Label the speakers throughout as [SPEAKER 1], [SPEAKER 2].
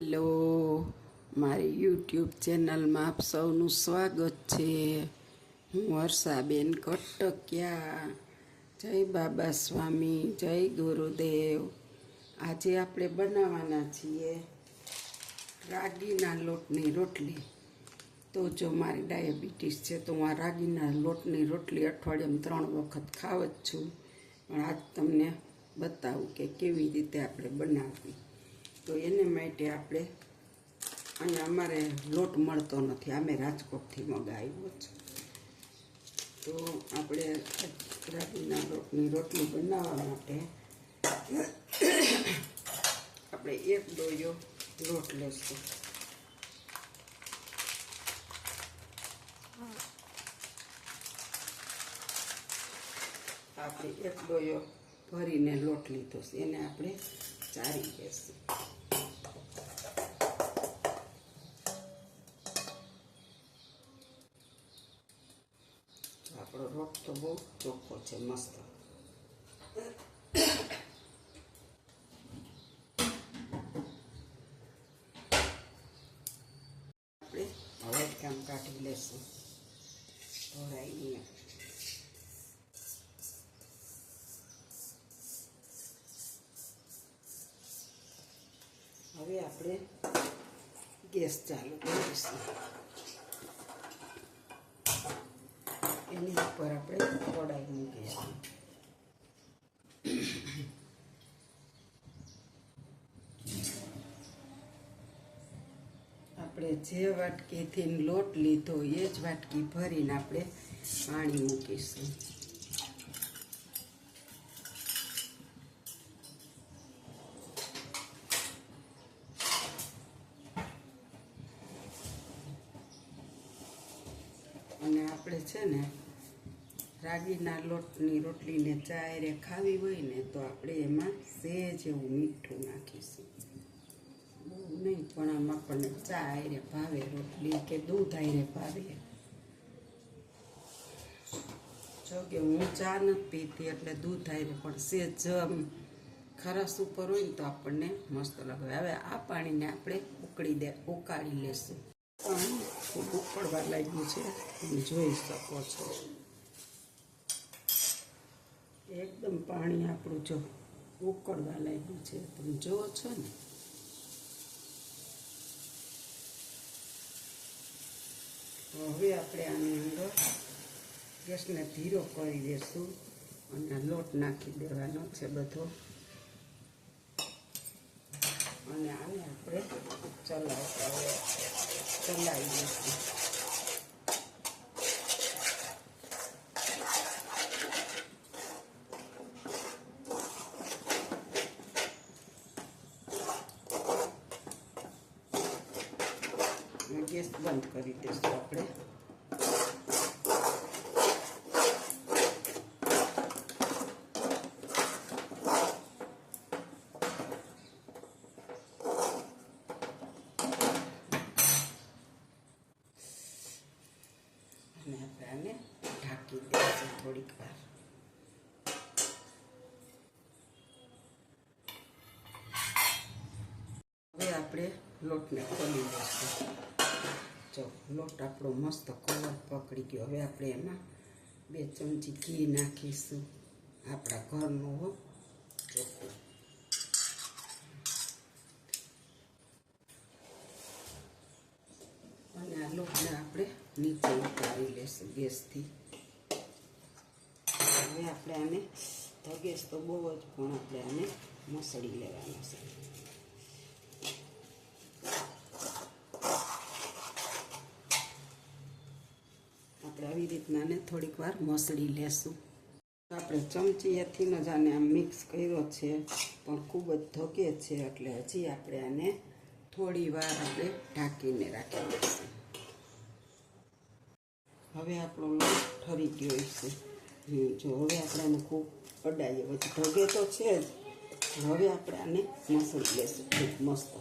[SPEAKER 1] Hello, મારી YouTube ચેનલમાં આપ સૌનું સ્વાગત છે. હું વર્ષાબેન કટકિયા. જય બાબા સ્વામી, જય ગુરુદેવ. આજે આપણે બનાવવાના છીએ રાગીના લોટની રોટલી. તો જો મારી ડાયાબિટીસ છે તો હું આ રાગીના લોટની રોટલી અઠવાડિયામાં 3 વખત ખાવ જ છું. પણ આજ તમને બતાવું કે કેવી રીતે આપણે બનાવવી. તો એને માટે આપણે અહીંયા અમારે લોટ મળતો નથી, અમે રાજકોટથી મગાવ્યો છે. તો આપણે રાગીના લોટની રોટલી બનાવવા માટે આપણે 1 ડોયો લોટ લઈશું. આપણે 1 ડોયો ભરીને લોટ લીધો છે, એને આપણે ચારી લઈશું. આપણો લોટ તો બહુ ચોખ્ખો છે, મસ્ત. આપણે હવે કામ કાઢી લેશું ધોરાઈને. હવે આપણે ગેસ ચાલુ કરીશું. એની ઉપર આપણે કઢાઈ મૂકીશું. આપણે જે વાટકીથી લોટ લીધો એ જ વાટકી ભરીને આપણે પાણી મૂકીશું. અને આપણે છે ને રાગીના લોટની રોટલીને ચાયરે ખાવી હોય ને તો આપણે એમાં સહેજ એવું મીઠું નાખીશું. બહુ નહીં, પણ આમ આપણને ચા આયરે ભાવે રોટલી કે દૂધ આયરે ભાવે. જો કે હું ચા નથી પીતી એટલે દૂધ આયરે, પણ સહેજ ખરાશ ઉપર હોય ને તો આપણને મસ્ત લાગે. હવે આ પાણીને આપણે ઉકાળી લેશું. પાણી ખૂબ ઉકળવા લાગ્યું છે, તમે જોઈ શકો છો. એકદમ પાણી આપણું જો ઉકળવા લાગ્યું છે, તમે જુઓ છો ને. હવે આપણે આની અંદર ગેસને ધીરો કરી દઈશું અને લોટ નાખી દેવાનો છે બધો. અને આને આપણે ચલાવી દઈશું. ગેસ બંધ કરી દઈશું આપણે. અને આપણે આને ઢાંકી દઈશું થોડીક વાર. હવે આપણે લોટને ખોલી દઈશું. જો લોટ આપણો મસ્ત કલર પકડી ગયો. હવે આપણે એમાં 2 ચમચી ઘી નાખીશું, આપણા ઘરનું ચોખ્ખું. અને આ લોટને આપણે નીચે ઉતારી લેશું ગેસથી. હવે આપણે આને તો ગેસ તો બહુ જ, પણ આપણે આને મસળી લેવાનો છે. આપણે આવી રીતના આને થોડીક વાર મસળી લેશું. આપણે ચમચીએથી જ આને આમ મિક્સ કર્યો છે, પણ ખૂબ જ ધકે છે, એટલે હજી આપણે આને થોડી વાર આપણે ઢાંકીને રાખી દઈશું. હવે આપણો લોટ ઠરી ગયો છે. જો હવે આપણે આને ખૂબ અડાઈએ, પછી ઢગે તો છે જ. હવે આપણે આને મસળી લેશું ખૂબ મસ્ત.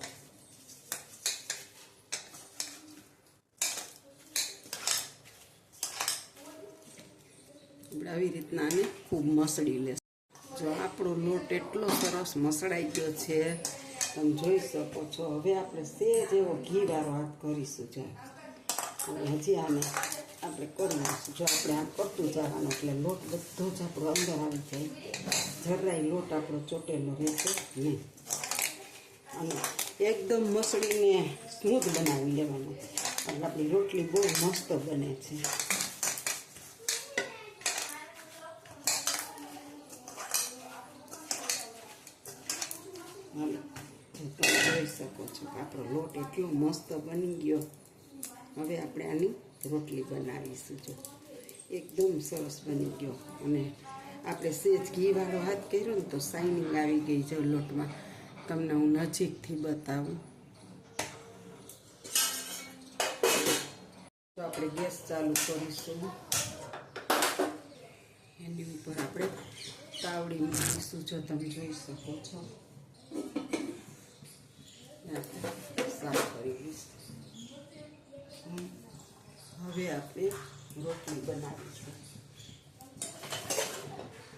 [SPEAKER 1] આવી રીતના આને ખૂબ મસળી લેશું. જો આપણો લોટ એટલો સરસ મસળાઈ ગયો છે તમે જોઈ શકો છો. હવે આપણે સેજ એવો ઘીવાળો હાથ કરીશું. જો અને હજી આને આપણે કરી લઈશું. જો આપણે આમ કરતું જવાનું એટલે લોટ બધો જ આપણો અંદર આવી જાય. જરાય લોટ આપણો ચોટેલો રહેશે નહીં. અને એકદમ મસળીને સ્મૂથ બનાવી લેવાનું એટલે આપણી રોટલી બહુ મસ્ત બને છે. તમે જોઈ શકો છો કે આપણો લોટ એટલો મસ્ત બની ગયો. હવે આપણે આની રોટલી બનાવીશું. જો એકદમ સરસ બની ગયો. અને આપણે સેજ ઘીવાળો હાથ કર્યો ને તો શાઇનિંગ આવી ગઈ છે લોટમાં. તમને હું નજીકથી બતાવું. તો આપણે ગેસ ચાલુ કરીશું. એની ઉપર આપણે તાવડી મૂકીશું. જો તમે જોઈ શકો છો. સાફ કરી લઈશું. હવે આપણે રોટલી બનાવીશું.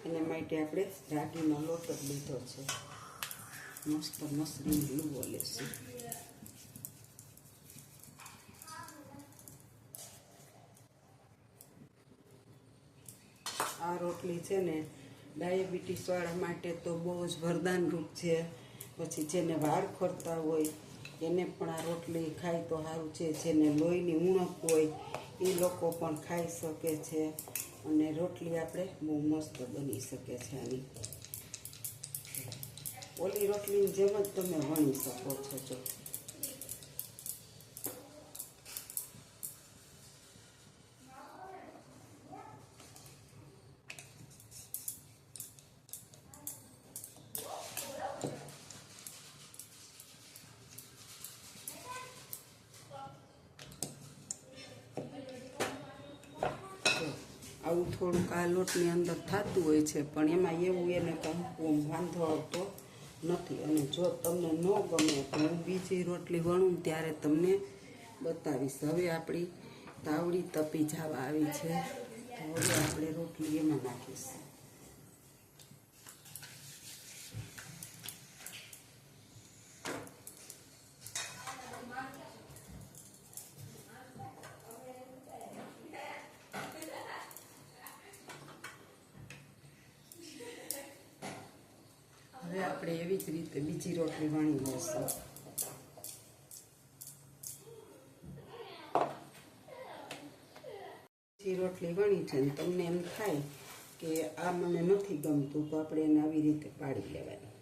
[SPEAKER 1] એના માટે આપણે રાગીનો લોટ જ લીધો છે. મસ્ત મસળીને લુવો લેશું. આ રોટલી છે ને ડાયાબિટીસવાળા માટે તો બહુ જ વરદાનરૂપ છે. પછી જેને વાળ ખરતા હોય એને પણ આ રોટલી ખાય તો સારું છે. જેને લોહીની ઉણપ હોય એ લોકો પણ ખાઈ શકે છે. અને રોટલી આપણે બહુ મસ્ત બની શકે છે. આની ઓલી રોટલીની જેમ જ તમે વણી શકો છો. જો આવું થોડુંક આ લોટની અંદર થતું હોય છે, પણ એમાં એવું એને કંઈ વાંધો આવતો નથી. અને જો તમને ન ગમે તો હું બીજી રોટલી વણું ત્યારે તમને બતાવીશ. હવે આપણી તાવડી તપી જવા આવી છે. તો હવે આપણે રોટલી એમાં નાખીશું. હવે આપણે એવી જ રીતે બીજી રોટલી વણી લઈશું. બીજી રોટલી વણી છે ને તમને એમ થાય કે આ મને નથી ગમતું તો આપણે એને આવી રીતે પાડી લેવાની.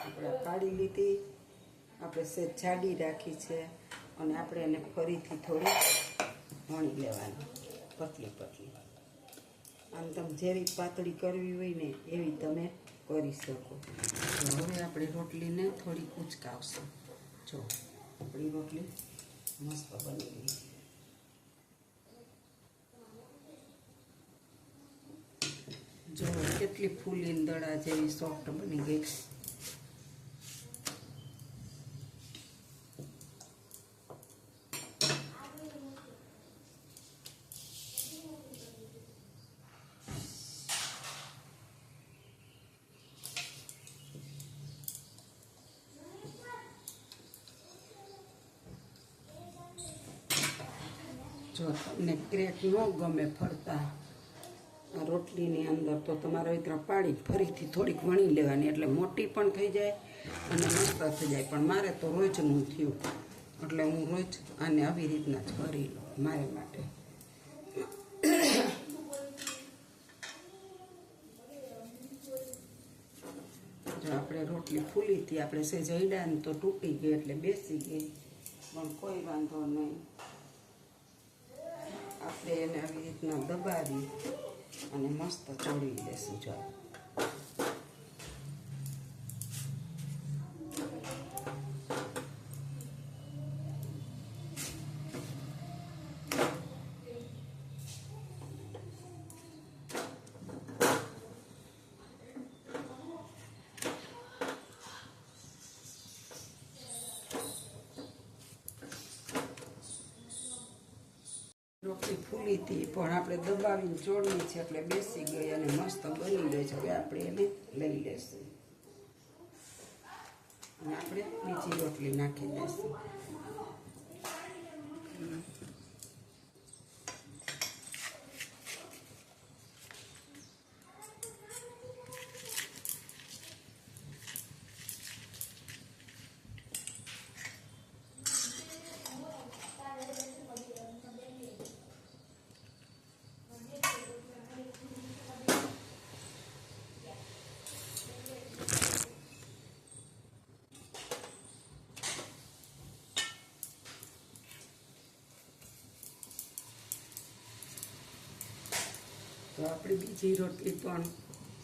[SPEAKER 1] આપણે પાડી લીધી. આપણે સેજ જાડી રાખી છે અને આપણે એને ફરીથી થોડી વણી લેવાની પતલી પતલી. આમ તમે જેવી પાતળી કરવી હોય ને એવી તમે કરી શકો. હવે આપણી રોટલીને થોડી ઉચકાવશું. જો આપણી રોટલી મસ્ત બની ગઈ. જો કેટલી ફૂલીને દડા જેવી સોફ્ટ બની ગઈ. જો તમને ક્રેક ન ગમે ફરતા આ રોટલીની અંદર તો તમારે ઇતરા પાડી ફરીથી થોડીક વણી લેવાની એટલે મોટી પણ થઈ જાય અને મસ્ત થઈ જાય. પણ મારે તો રોજનું થયું એટલે હું રોજ આને આવી રીતના જ કરી લઉં મારે માટે. જો આપણે રોટલી ફૂલી હતી, આપણે સેજ હૈડાને તો તૂટી ગઈ એટલે બેસી ગઈ, પણ કોઈ વાંધો નહીં. આપણે એને આવી રીતના દબાવી અને મસ્ત ચોળી લેશું. જો રોટલી ફૂલી હતી પણ આપણે દબાવીને ચોળવી છે એટલે બેસી ગઈ અને મસ્ત બની ગઈ છે. હવે આપણે એને લઈ લેશું. આપણે બીજી રોટલી નાખી દઈશું. તો આપણી બીજી રોટલી પણ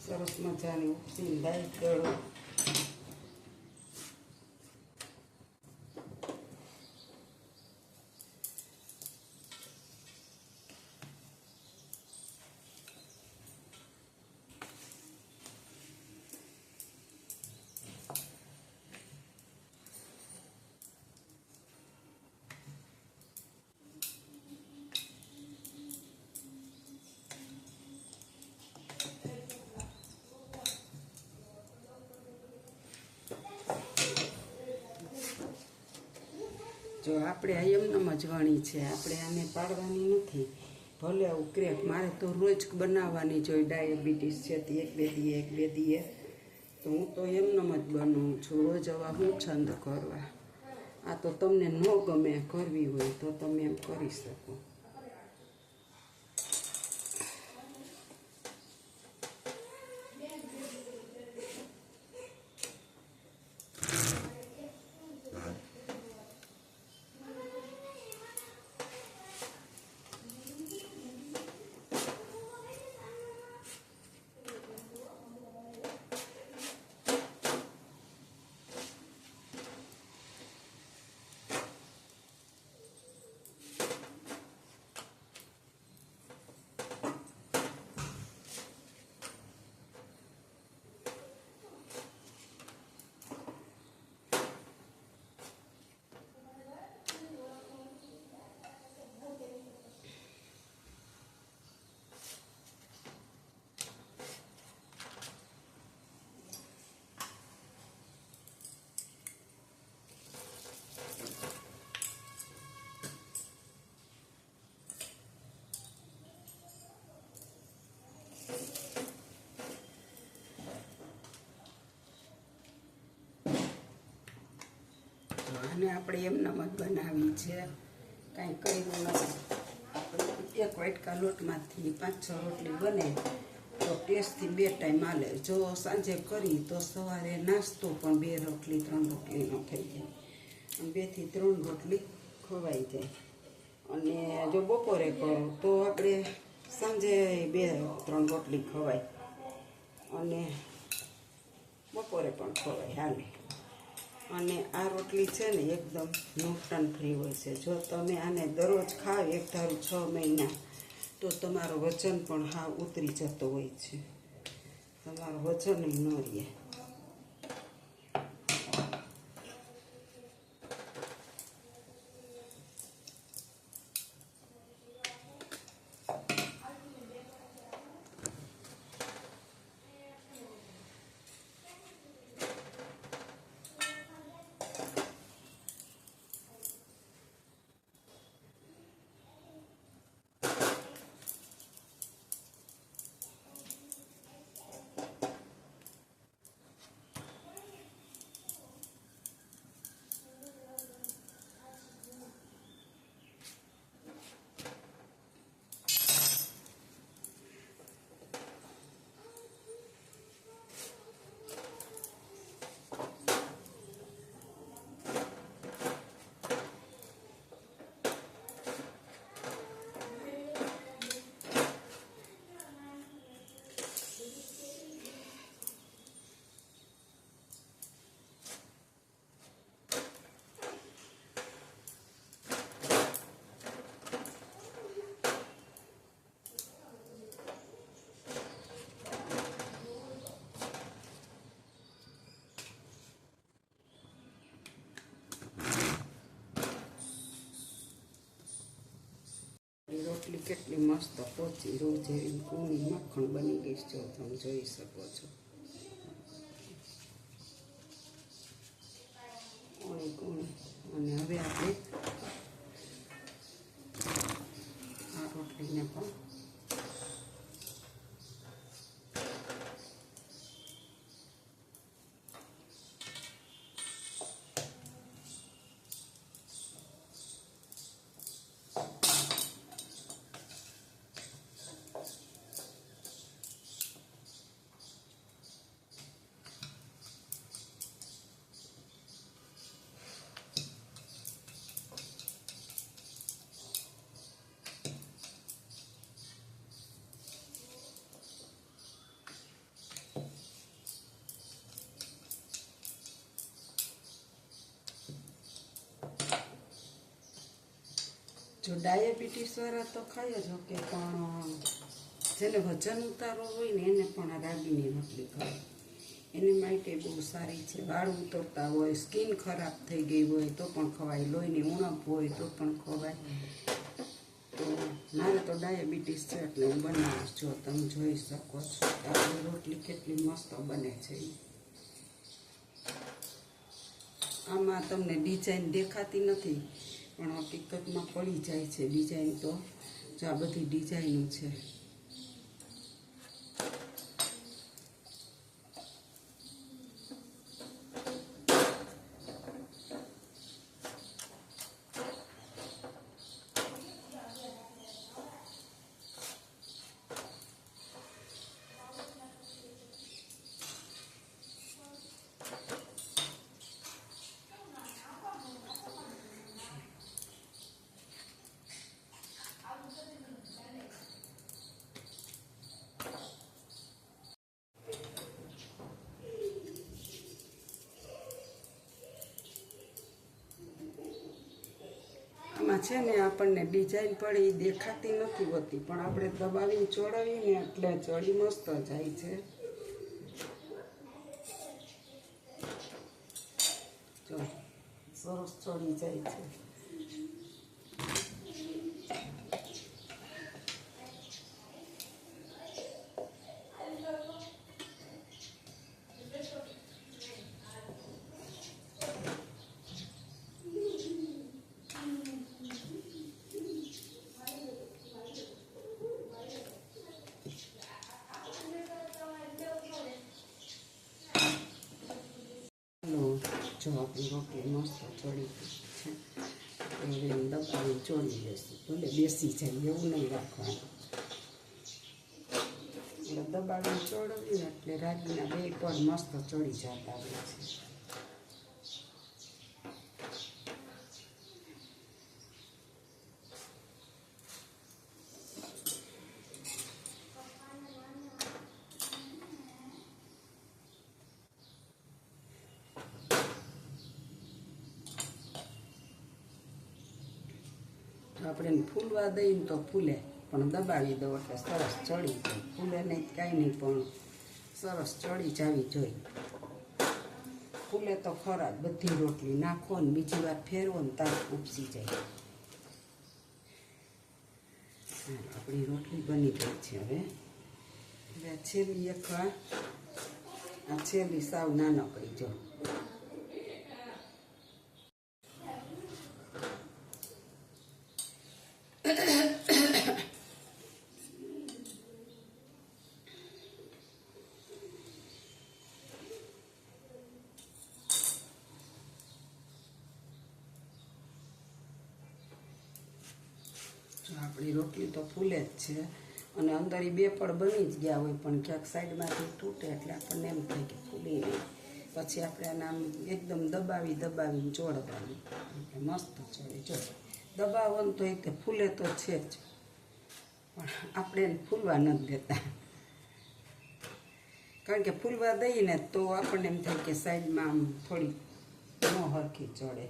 [SPEAKER 1] સરસ મજાની ઉપસીને દાઈ કરો. જો આપણે આ એમનેમ જ વણી છે, આપણે આને પાડવાની નથી. ભલે આવું ક્રેક મારે તો રોજ બનાવવાની જોઈએ. ડાયાબિટીસ છે તે એક બે દીએ તો હું તો એમનેમ જ બનાવું છું. રોજ હવે હું છંદ કરવા. આ તો તમને ન ગમે કરવી હોય તો તમે એમ કરી શકો. અને આપણે એમનામ જ બનાવી છે, કાંઈ કર્યું નથી. આપણે એક વાટકા લોટમાંથી 5-6 રોટલી બને તો ટેસ્ટથી 2 ટાઈમ હાલે. જો સાંજે કરી તો સવારે નાસ્તો પણ 2 રોટલી 3 રોટલીનો થઈ જાય. 2 થી 3 રોટલી ખવાઈ જાય. અને જો બપોરે કરો તો આપણે સાંજે 2-3 રોટલી ખવાય અને બપોરે પણ ખવાય, હાલે. અને આ રોટલી છે ને એકદમ ન્યુટ્રન ફ્રી હોય છે. જો તમે આને દરરોજ ખાવ એક ધારું 6 મહિના તો તમારો વજન પણ હાવ ઉતરી જતો હોય છે. તમારું વજન ન રહે. રોટલી કેટલી મસ્ત પોચી રોજ જેવી કૂણી માખણ બની ગઈ છે, તમે જોઈ શકો છો. જો ડાયાબિટીસવાળા તો ખાય જ કે પણ જેને વજન ઉતારવો હોય ને એને પણ આ રાગીની રોટલી ખાય. એની માટે બહુ સારી છે. વાળ ઉતરતા હોય, સ્કિન ખરાબ થઈ ગઈ હોય તો પણ ખવાય, લોહીની ઉણપ હોય તો પણ ખવાય. તો મારે તો ડાયાબિટીસ છે એટલે હું બનાવું છું. તમે જોઈ શકો છો આપણી રોટલી કેટલી મસ્ત બને છે. આમાં તમને ડિઝાઇન દેખાતી નથી પણ હકીકતમાં પડી જાય છે ડિઝાઇન. તો જો આ બધી ડિઝાઇનો છે. આમાં છે ને આપણને ડિઝાઇન પડે એ દેખાતી નથી હોતી પણ આપણે દબાવીને ચોડાવીને એટલે ચડી મસ્ત જાય છે. જો સરસ ચડી જાય છે. જો આપણી રોટલી મસ્ત ચડી છે. હવે દબાવી ચોળી લેશું. ભલે બેસી જાય એવું નહીં રાખવાનું. એટલે દબાવીને ચોળવીને એટલે રાગીના બે પડ મસ્ત ચડી જતા હોય છે. આપણે ફૂલવા દઈએ તો ફૂલે પણ દબાવી દો એટલે સરસ ચડી જાય. ફૂલે નહીં કાંઈ નહીં પણ સરસ ચડી જાવી જોઈએ. ફૂલે તો ખરા જ. બધી રોટલી નાખો ને બીજી વાર ફેરવો ને તાર ઉપસી જાય. આપણી રોટલી બની ગઈ છે. હવે આ છેલ્લી એક આ છેલ્લી સાવ નાનકડી જો આપણી રોટલી તો ફૂલે જ છે અને અંદર બે પડ બની જ ગયા હોય પણ ક્યાંક સાઈડમાંથી તૂટે એટલે આપણને એમ થાય કે ફૂલી નહીં. પછી આપણે આને આમ એકદમ દબાવીને ચોળવાનું એટલે મસ્ત ચોળે. જો દબાવવાનું તો એક ફૂલે તો છે જ પણ આપણે એને ફૂલવા નથી દેતા. કારણ કે ફૂલવા દઈએ તો આપણને એમ થાય કે સાઈડમાં આમ થોડી ન હરખી ચડે.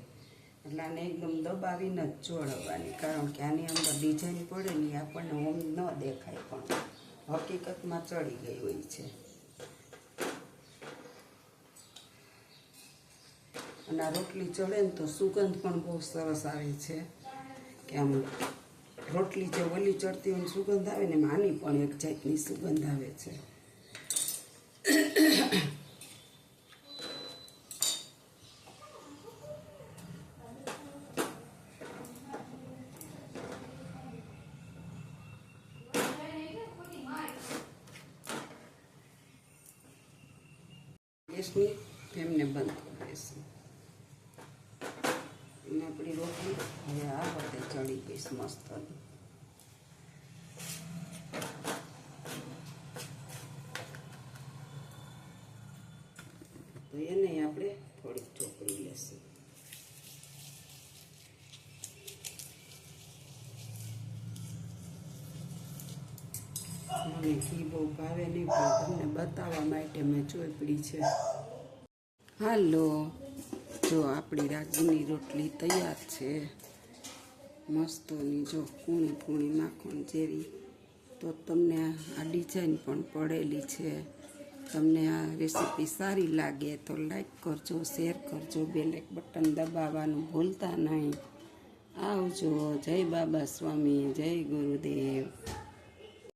[SPEAKER 1] એટલે આને એકદમ દબાવીને જ ચોળવવાની. કારણ કે આની અંદર ડિઝાઇન પડે ને આપણને ઓમ ન દેખાય પણ હકીકતમાં ચડી ગઈ હોય છે. અને આ રોટલી ચડે ને તો સુગંધ પણ બહુ સરસ આવે છે. કે આમ રોટલી જે ઓલી ચડતી હોય સુગંધ આવે ને એમ આની પણ એક જાતની સુગંધ આવે છે. ગેસની ફ્લેમને બંધ કરી દઈશું. અને આપણી રોટલી હવે આ વખતે ચડી ગઈશ મસ્ત. તો એને આપણે થોડીક ચોપડી લેશું. મને ઘી બહુ ભાવે નહીં પણ તમને બતાવવા માટે મેં ચોપડી છે. હાલો, જો આપણી રાગીની રોટલી તૈયાર છે. મસ્તોની જો કૂણી કૂણી માખણ જેવી. તો તમને આ ડિઝાઇન પણ પડેલી છે. તમને આ રેસીપી સારી લાગે તો લાઈક કરજો, શેર કરજો, બેલ બટન દબાવવાનું ભૂલતા નહીં. આવજો. જય બાબા સ્વામી, જય ગુરુદેવ.